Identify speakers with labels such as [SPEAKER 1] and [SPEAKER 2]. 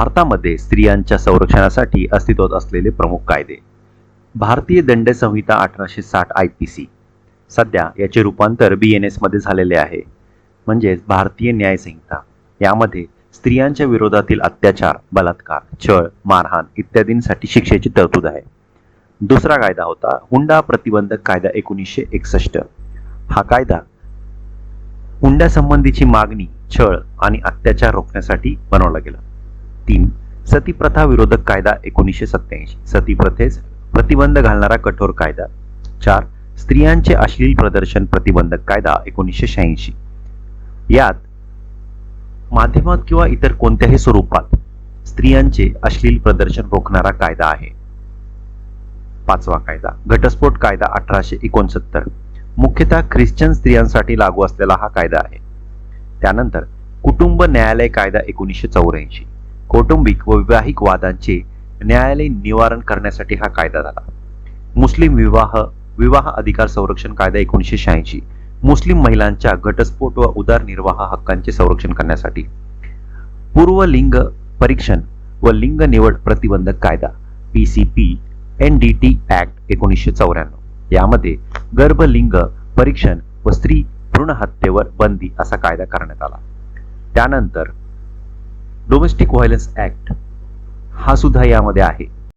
[SPEAKER 1] भारतामध्ये स्त्रियांच्या संरक्षणासाठी अस्तित्वात असलेले प्रमुख कायदे. भारतीय दंड संहिता 1860 IPC. सध्या याचे रूपांतर BNS मध्ये झालेले आहे, म्हणजेच भारतीय न्याय संहिता. यामध्ये स्त्रियांच्या विरोधातील अत्याचार, बलात्कार, छळ, मारहाण इत्यादींसाठी शिक्षेची तरतूद आहे. दुसरा कायदा होता हुंडा प्रतिबंधक कायदा 1961. हा कायदा हुंड्यासंबंधीची मागणी, छळ आणि अत्याचार रोखण्यासाठी बनवला गेला. 3. सती प्रथा विरोधक कायदा 1987. सती प्रथेस प्रतिबंध घालणारा कठोर कायदा. 4. स्त्रियांचे अश्लील प्रदर्शन प्रतिबंधक कायदा 1986. यात माध्यमात किंवा इतर कोणत्याही स्वरूपात स्त्रियांचे अश्लील प्रदर्शन रोखणारा कायदा आहे. 5वा कायदा घटस्फोट कायदा 1869. मुख्यतः ख्रिश्चन स्त्रियांसाठी लागू असलेला हा कायदा आहे. त्यानंतर कुटुंब न्यायालय कायदा 1984. कौटुंबिक व वैवाहिक वादांचे न्यायालयीन निवारण करण्यासाठी हा कायदा झाला. मुस्लिम विवाह अधिकार संरक्षण कायदा 1986. मुस्लिम महिलांच्या घटस्फोट व उदरनिर्वाह हक्कांचे संरक्षण करण्यासाठी. पूर्व लिंग परीक्षण व लिंग निवड प्रतिबंधक कायदा PCP NDT ऍक्ट 1994. यामध्ये गर्भलिंग परीक्षण व स्त्री भ्रूण हत्येवर बंदी असा कायदा करण्यात आला. त्यानंतर डोमेस्टिक व्हायलन्स ऍक्ट हा सुद्धा यामध्ये आहे.